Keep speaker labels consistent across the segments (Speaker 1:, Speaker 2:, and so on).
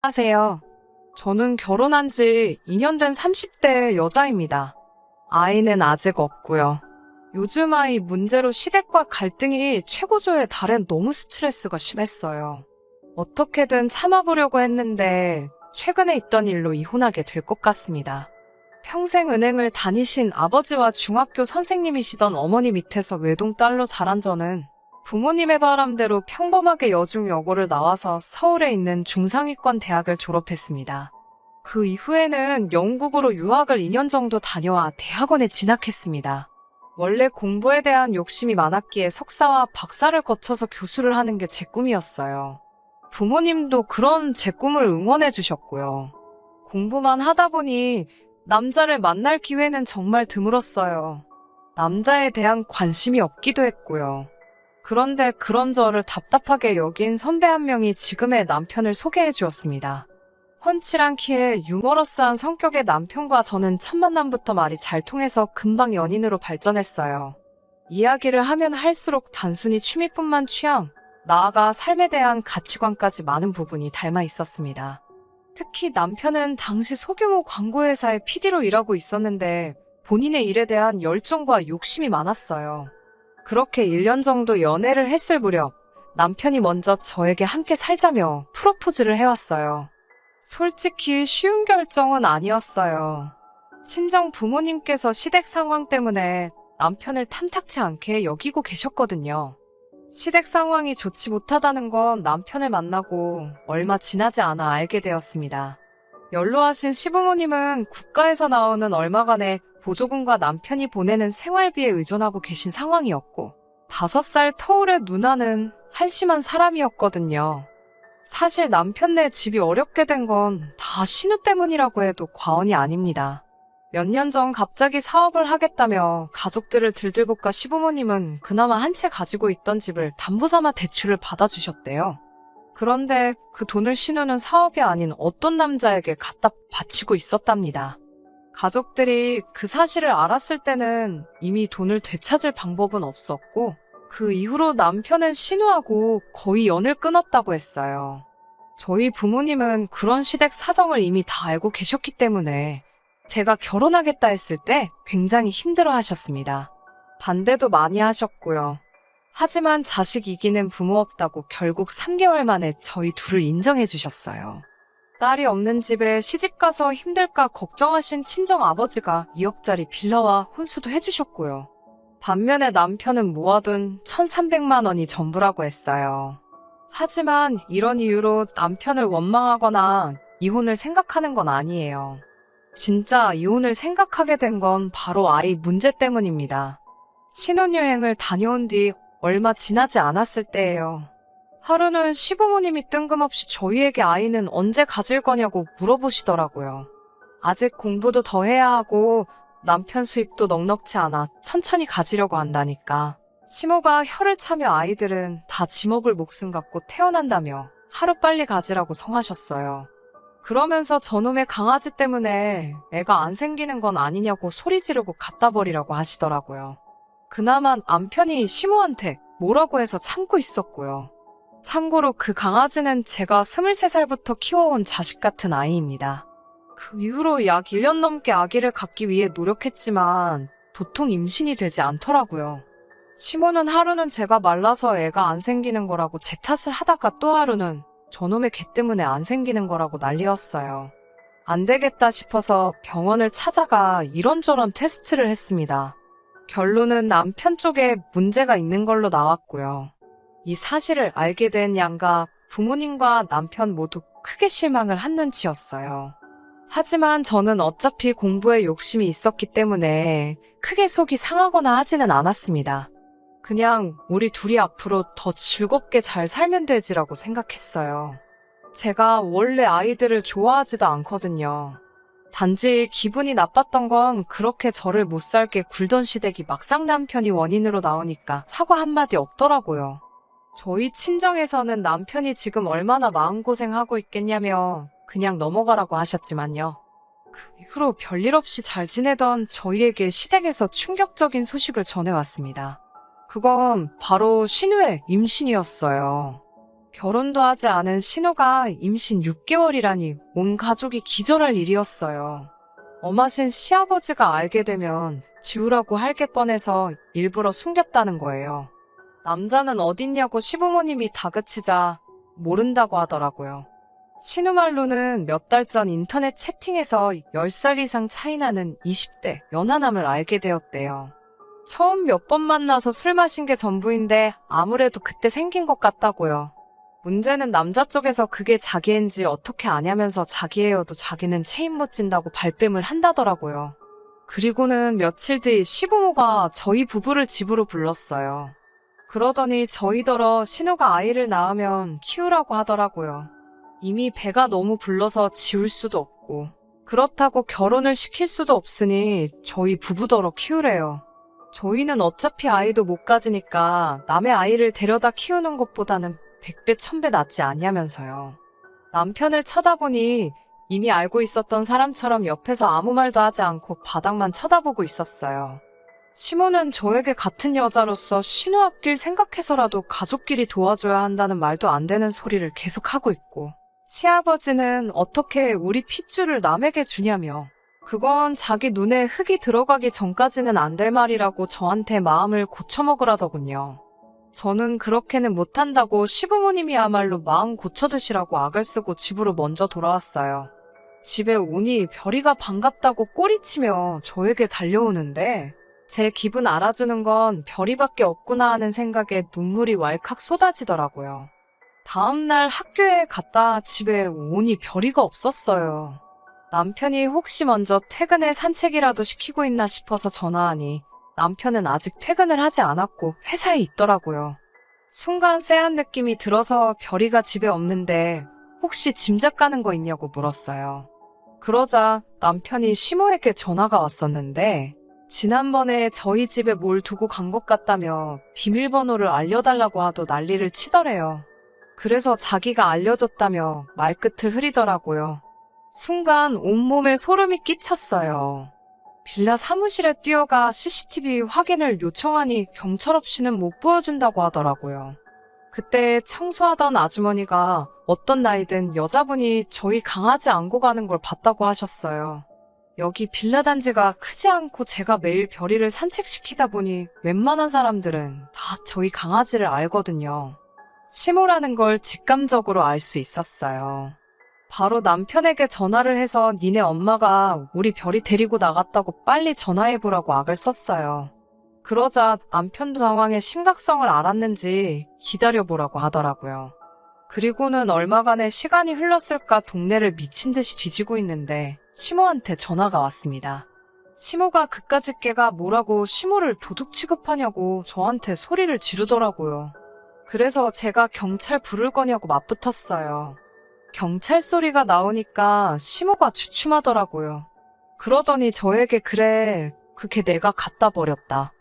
Speaker 1: 안녕하세요. 저는 결혼한 지 2년 된 30대 여자입니다. 아이는 아직 없고요. 요즘 아이 문제로 시댁과 갈등이 최고조에 달해 너무 스트레스가 심했어요. 어떻게든 참아보려고 했는데 최근에 있던 일로 이혼하게 될 것 같습니다. 평생 은행을 다니신 아버지와 중학교 선생님이시던 어머니 밑에서 외동딸로 자란 저는 부모님의 바람대로 평범하게 여중여고를 나와서 서울에 있는 중상위권 대학을 졸업했습니다. 그 이후에는 영국으로 유학을 2년 정도 다녀와 대학원에 진학했습니다. 원래 공부에 대한 욕심이 많았기에 석사와 박사를 거쳐서 교수를 하는 게 제 꿈이었어요. 부모님도 그런 제 꿈을 응원해 주셨고요. 공부만 하다 보니 남자를 만날 기회는 정말 드물었어요. 남자에 대한 관심이 없기도 했고요. 그런데 그런 저를 답답하게 여긴 선배 한 명이 지금의 남편을 소개해 주었습니다. 훤칠한 키에 유머러스한 성격의 남편과 저는 첫 만남부터 말이 잘 통해서 금방 연인으로 발전했어요. 이야기를 하면 할수록 단순히 취미뿐만 취향, 나아가 삶에 대한 가치관까지 많은 부분이 닮아 있었습니다. 특히 남편은 당시 소규모 광고회사의 PD로 일하고 있었는데 본인의 일에 대한 열정과 욕심이 많았어요. 그렇게 1년 정도 연애를 했을 무렵 남편이 먼저 저에게 함께 살자며 프로포즈를 해왔어요. 솔직히 쉬운 결정은 아니었어요. 친정 부모님께서 시댁 상황 때문에 남편을 탐탁치 않게 여기고 계셨거든요. 시댁 상황이 좋지 못하다는 건 남편을 만나고 얼마 지나지 않아 알게 되었습니다. 연로하신 시부모님은 국가에서 나오는 얼마간의 보조금과 남편이 보내는 생활비에 의존하고 계신 상황이었고 5살 터울의 누나는 한심한 사람이었거든요. 사실 남편네 집이 어렵게 된 건 다 신우 때문이라고 해도 과언이 아닙니다. 몇 년 전 갑자기 사업을 하겠다며 가족들을 들들볶아 시부모님은 그나마 한 채 가지고 있던 집을 담보삼아 대출을 받아주셨대요. 그런데 그 돈을 신우는 사업이 아닌 어떤 남자에게 갖다 바치고 있었답니다. 가족들이 그 사실을 알았을 때는 이미 돈을 되찾을 방법은 없었고 그 이후로 남편은 신우하고 거의 연을 끊었다고 했어요. 저희 부모님은 그런 시댁 사정을 이미 다 알고 계셨기 때문에 제가 결혼하겠다 했을 때 굉장히 힘들어 하셨습니다. 반대도 많이 하셨고요. 하지만 자식 이기는 부모 없다고 결국 3개월 만에 저희 둘을 인정해 주셨어요. 딸이 없는 집에 시집가서 힘들까 걱정하신 친정 아버지가 2억짜리 빌라와 혼수도 해주셨고요. 반면에 남편은 모아둔 1,300만 원이 전부라고 했어요. 하지만 이런 이유로 남편을 원망하거나 이혼을 생각하는 건 아니에요. 진짜 이혼을 생각하게 된 건 바로 아이 문제 때문입니다. 신혼여행을 다녀온 뒤 얼마 지나지 않았을 때예요. 하루는 시부모님이 뜬금없이 저희에게 아이는 언제 가질 거냐고 물어보시더라고요. 아직 공부도 더 해야 하고 남편 수입도 넉넉치 않아 천천히 가지려고 한다니까. 시모가 혀를 차며 아이들은 다 지 먹을 목숨 갖고 태어난다며 하루빨리 가지라고 성하셨어요. 그러면서 저놈의 강아지 때문에 애가 안 생기는 건 아니냐고 소리 지르고 갖다 버리라고 하시더라고요. 그나마 남편이 시모한테 뭐라고 해서 참고 있었고요. 참고로 그 강아지는 제가 23살부터 키워온 자식 같은 아이입니다. 그 이후로 약 1년 넘게 아기를 갖기 위해 노력했지만 도통 임신이 되지 않더라고요. 시모는 하루는 제가 말라서 애가 안 생기는 거라고 제 탓을 하다가 또 하루는 저놈의 개 때문에 안 생기는 거라고 난리였어요. 안 되겠다 싶어서 병원을 찾아가 이런저런 테스트를 했습니다. 결론은 남편 쪽에 문제가 있는 걸로 나왔고요. 이 사실을 알게 된 양가 부모님과 남편 모두 크게 실망을 한 눈치였어요. 하지만 저는 어차피 공부에 욕심이 있었기 때문에 크게 속이 상하거나 하지는 않았습니다. 그냥 우리 둘이 앞으로 더 즐겁게 잘 살면 되지라고 생각했어요. 제가 원래 아이들을 좋아하지도 않거든요. 단지 기분이 나빴던 건 그렇게 저를 못 살게 굴던 시댁이 막상 남편이 원인으로 나오니까 사과 한마디 없더라고요. 저희 친정에서는 남편이 지금 얼마나 마음고생하고 있겠냐며 그냥 넘어가라고 하셨지만요. 그 이후로 별일 없이 잘 지내던 저희에게 시댁에서 충격적인 소식을 전해왔습니다. 그건 바로 신우의 임신이었어요. 결혼도 하지 않은 신우가 임신 6개월이라니 온 가족이 기절할 일이었어요. 엄하신 시아버지가 알게 되면 지우라고 할 게 뻔해서 일부러 숨겼다는 거예요. 남자는 어딨냐고 시부모님이 다그치자 모른다고 하더라고요. 신우 말로는 몇 달 전 인터넷 채팅에서 10살 이상 차이 나는 20대 연하남을 알게 되었대요. 처음 몇 번 만나서 술 마신 게 전부인데 아무래도 그때 생긴 것 같다고요. 문제는 남자 쪽에서 그게 자기인지 어떻게 아냐면서 자기예요도 자기는 체인 못 진다고 발뺌을 한다더라고요. 그리고는 며칠 뒤 시부모가 저희 부부를 집으로 불렀어요. 그러더니 저희더러 신우가 아이를 낳으면 키우라고 하더라고요. 이미 배가 너무 불러서 지울 수도 없고 그렇다고 결혼을 시킬 수도 없으니 저희 부부더러 키우래요. 저희는 어차피 아이도 못 가지니까 남의 아이를 데려다 키우는 것보다는 100배 1000배 낫지 않냐면서요. 남편을 쳐다보니 이미 알고 있었던 사람처럼 옆에서 아무 말도 하지 않고 바닥만 쳐다보고 있었어요. 시모는 저에게 같은 여자로서 신우 앞길 생각해서라도 가족끼리 도와줘야 한다는 말도 안 되는 소리를 계속하고 있고, 시아버지는 어떻게 우리 핏줄을 남에게 주냐며 그건 자기 눈에 흙이 들어가기 전까지는 안 될 말이라고 저한테 마음을 고쳐먹으라더군요. 저는 그렇게는 못한다고 시부모님이야말로 마음 고쳐두시라고 악을 쓰고 집으로 먼저 돌아왔어요. 집에 오니 별이가 반갑다고 꼬리치며 저에게 달려오는데 제 기분 알아주는 건 별이밖에 없구나 하는 생각에 눈물이 왈칵 쏟아지더라고요. 다음날 학교에 갔다 집에 오니 별이가 없었어요. 남편이 혹시 먼저 퇴근에 산책이라도 시키고 있나 싶어서 전화하니 남편은 아직 퇴근을 하지 않았고 회사에 있더라고요. 순간 쎄한 느낌이 들어서 별이가 집에 없는데 혹시 짐작 가는 거 있냐고 물었어요. 그러자 남편이 시모에게 전화가 왔었는데 지난번에 저희 집에 뭘 두고 간 것 같다며 비밀번호를 알려달라고 하도 난리를 치더래요. 그래서 자기가 알려줬다며 말끝을 흐리더라고요. 순간 온몸에 소름이 끼쳤어요. 빌라 사무실에 뛰어가 CCTV 확인을 요청하니 경찰 없이는 못 보여준다고 하더라고요. 그때 청소하던 아주머니가 어떤 나이든 여자분이 저희 강아지 안고 가는 걸 봤다고 하셨어요. 여기 빌라 단지가 크지 않고 제가 매일 별이를 산책시키다 보니 웬만한 사람들은 다 저희 강아지를 알거든요. 시모라는 걸 직감적으로 알 수 있었어요. 바로 남편에게 전화를 해서 니네 엄마가 우리 별이 데리고 나갔다고 빨리 전화해보라고 악을 썼어요. 그러자 남편도 상황의 심각성을 알았는지 기다려보라고 하더라고요. 그리고는 얼마간의 시간이 흘렀을까 동네를 미친 듯이 뒤지고 있는데 시모한테 전화가 왔습니다. 시모가 그까짓 개가 뭐라고 시모를 도둑 취급하냐고 저한테 소리를 지르더라고요. 그래서 제가 경찰 부를 거냐고 맞붙었어요. 경찰 소리가 나오니까 시모가 주춤하더라고요. 그러더니 저에게 그래, 그 개 내가 갖다 버렸다.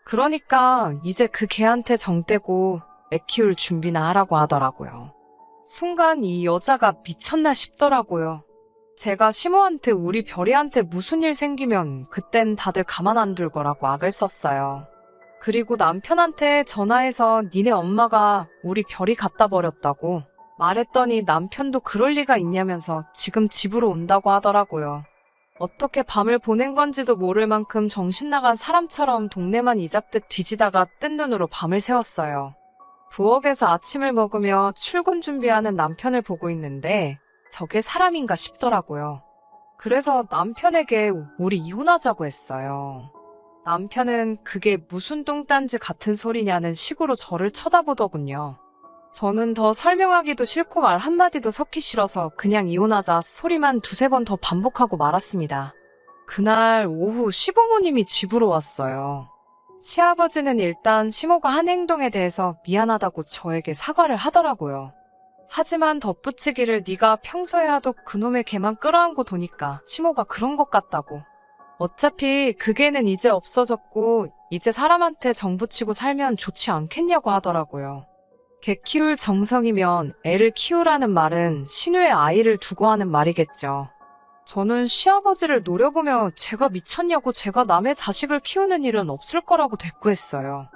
Speaker 1: 그러니까 이제 그 개한테 정 떼고 애 키울 준비나 하라고 하더라고요. 순간 이 여자가 미쳤나 싶더라고요. 제가 시모한테 우리 별이한테 무슨 일 생기면 그땐 다들 가만 안 둘 거라고 악을 썼어요. 그리고 남편한테 전화해서 니네 엄마가 우리 별이 갖다 버렸다고 말했더니 남편도 그럴 리가 있냐면서 지금 집으로 온다고 하더라고요. 어떻게 밤을 보낸 건지도 모를 만큼 정신 나간 사람처럼 동네만 이잡듯 뒤지다가 뜬 눈으로 밤을 새웠어요. 부엌에서 아침을 먹으며 출근 준비하는 남편을 보고 있는데 저게 사람인가 싶더라고요. 그래서 남편에게 우리 이혼하자고 했어요. 남편은 그게 무슨 똥딴지 같은 소리냐는 식으로 저를 쳐다보더군요. 저는 더 설명하기도 싫고 말 한마디도 섞기 싫어서 그냥 이혼하자 소리만 두세 번 더 반복하고 말았습니다. 그날 오후 시부모님이 집으로 왔어요. 시아버지는 일단 시모가 한 행동에 대해서 미안하다고 저에게 사과를 하더라고요. 하지만 덧붙이기를 네가 평소에 하도 그놈의 개만 끌어안고 도니까 시모가 그런 것 같다고. 어차피 그 개는 이제 없어졌고 이제 사람한테 정붙이고 살면 좋지 않겠냐고 하더라고요. 개 키울 정성이면 애를 키우라는 말은 신우의 아이를 두고 하는 말이겠죠. 저는 시아버지를 노려보며 제가 미쳤냐고 제가 남의 자식을 키우는 일은 없을 거라고 대꾸했어요.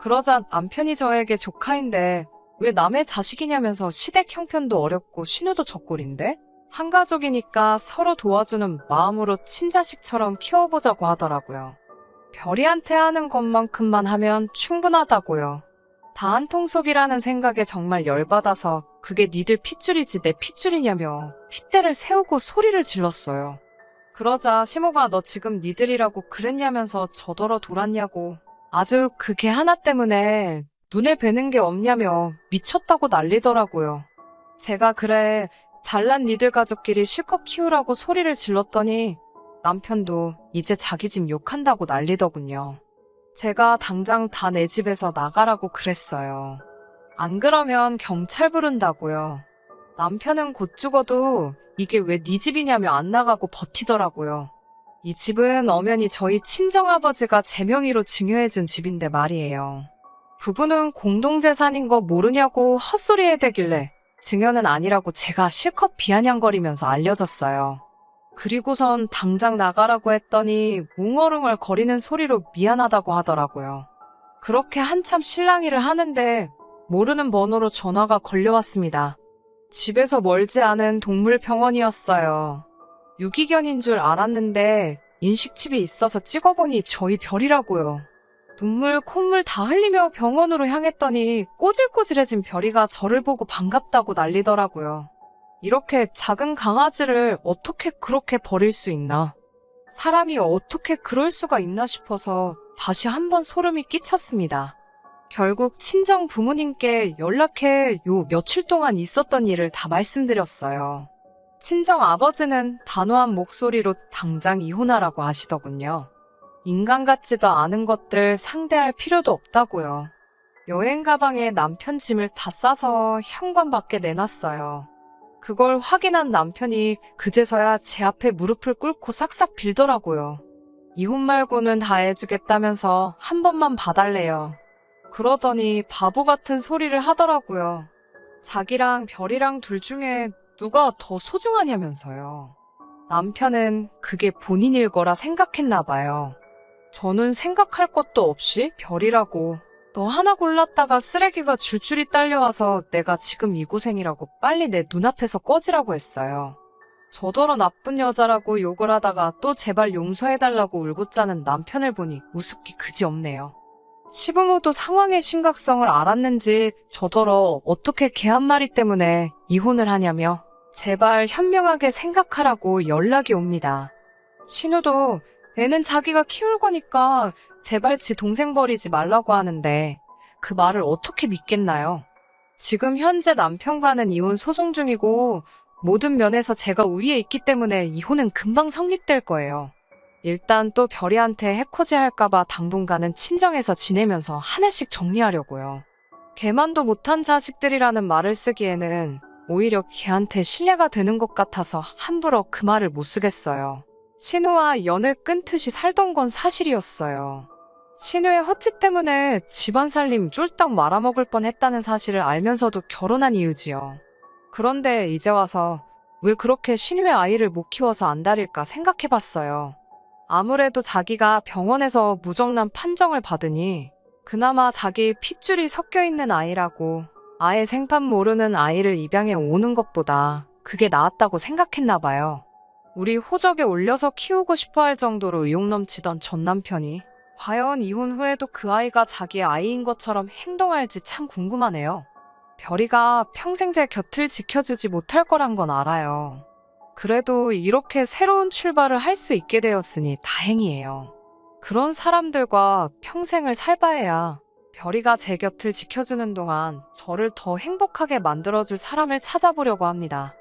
Speaker 1: 그러자 남편이 저에게 조카인데 왜 남의 자식이냐면서 시댁 형편도 어렵고 신우도 적골인데? 한 가족이니까 서로 도와주는 마음으로 친자식처럼 키워보자고 하더라고요. 별이한테 하는 것만큼만 하면 충분하다고요. 다 한통속이라는 생각에 정말 열받아서 그게 니들 핏줄이지 내 핏줄이냐며 핏대를 세우고 소리를 질렀어요. 그러자 시모가 너 지금 니들이라고 그랬냐면서 저더러 돌았냐고 아주 그 개 하나 때문에 눈에 뵈는 게 없냐며 미쳤다고 난리더라고요. 제가 그래 잘난 니들 가족끼리 실컷 키우라고 소리를 질렀더니 남편도 이제 자기 집 욕한다고 난리더군요. 제가 당장 다 내 집에서 나가라고 그랬어요. 안 그러면 경찰 부른다고요. 남편은 곧 죽어도 이게 왜 네 집이냐며 안 나가고 버티더라고요. 이 집은 엄연히 저희 친정아버지가 제 명의로 증여해준 집인데 말이에요. 부부는 공동재산인 거 모르냐고 헛소리 해대길래 증여는 아니라고 제가 실컷 비아냥거리면서 알려줬어요. 그리고선 당장 나가라고 했더니 웅얼웅얼 거리는 소리로 미안하다고 하더라고요. 그렇게 한참 실랑이를 하는데 모르는 번호로 전화가 걸려왔습니다. 집에서 멀지 않은 동물병원이었어요. 유기견인 줄 알았는데 인식칩이 있어서 찍어보니 저희 별이라고요. 눈물, 콧물 다 흘리며 병원으로 향했더니 꼬질꼬질해진 별이가 저를 보고 반갑다고 난리더라고요. 이렇게 작은 강아지를 어떻게 그렇게 버릴 수 있나? 사람이 어떻게 그럴 수가 있나 싶어서 다시 한번 소름이 끼쳤습니다. 결국 친정 부모님께 연락해 요 며칠 동안 있었던 일을 다 말씀드렸어요. 친정 아버지는 단호한 목소리로 당장 이혼하라고 하시더군요. 인간 같지도 않은 것들 상대할 필요도 없다고요. 여행 가방에 남편 짐을 다 싸서 현관 밖에 내놨어요. 그걸 확인한 남편이 그제서야 제 앞에 무릎을 꿇고 싹싹 빌더라고요. 이혼 말고는 다 해주겠다면서 한 번만 봐달래요. 그러더니 바보 같은 소리를 하더라고요. 자기랑 별이랑 둘 중에 누가 더 소중하냐면서요. 남편은 그게 본인 일 거라 생각했나 봐요. 저는 생각할 것도 없이 별이라고 너 하나 골랐다가 쓰레기가 줄줄이 딸려와서 내가 지금 이 고생이라고 빨리 내 눈앞에서 꺼지라고 했어요. 저더러 나쁜 여자라고 욕을 하다가 또 제발 용서해달라고 울고 짜는 남편을 보니 우습기 그지없네요. 시부모도 상황의 심각성을 알았는지 저더러 어떻게 개 한 마리 때문에 이혼을 하냐며 제발 현명하게 생각하라고 연락이 옵니다. 신우도 애는 자기가 키울 거니까 제발 지 동생 버리지 말라고 하는데 그 말을 어떻게 믿겠나요? 지금 현재 남편과는 이혼 소송 중이고 모든 면에서 제가 우위에 있기 때문에 이혼은 금방 성립될 거예요. 일단 또 별이한테 해코지 할까봐 당분간은 친정에서 지내면서 하나씩 정리하려고요. 걔만도 못한 자식들이라는 말을 쓰기에는 오히려 걔한테 신뢰가 되는 것 같아서 함부로 그 말을 못 쓰겠어요. 신우와 연을 끊듯이 살던 건 사실이었어요. 신우의 헛짓 때문에 집안 살림 쫄딱 말아먹을 뻔했다는 사실을 알면서도 결혼한 이유지요. 그런데 이제 와서 왜 그렇게 신우의 아이를 못 키워서 안달일까 생각해봤어요. 아무래도 자기가 병원에서 무정란 판정을 받으니 그나마 자기 핏줄이 섞여있는 아이라고 아예 생판 모르는 아이를 입양해 오는 것보다 그게 나았다고 생각했나 봐요. 우리 호적에 올려서 키우고 싶어 할 정도로 의욕 넘치던 전 남편이 과연 이혼 후에도 그 아이가 자기의 아이인 것처럼 행동할지 참 궁금하네요. 별이가 평생 제 곁을 지켜주지 못할 거란 건 알아요. 그래도 이렇게 새로운 출발을 할 수 있게 되었으니 다행이에요. 그런 사람들과 평생을 살바해야 별이가 제 곁을 지켜주는 동안 저를 더 행복하게 만들어줄 사람을 찾아보려고 합니다.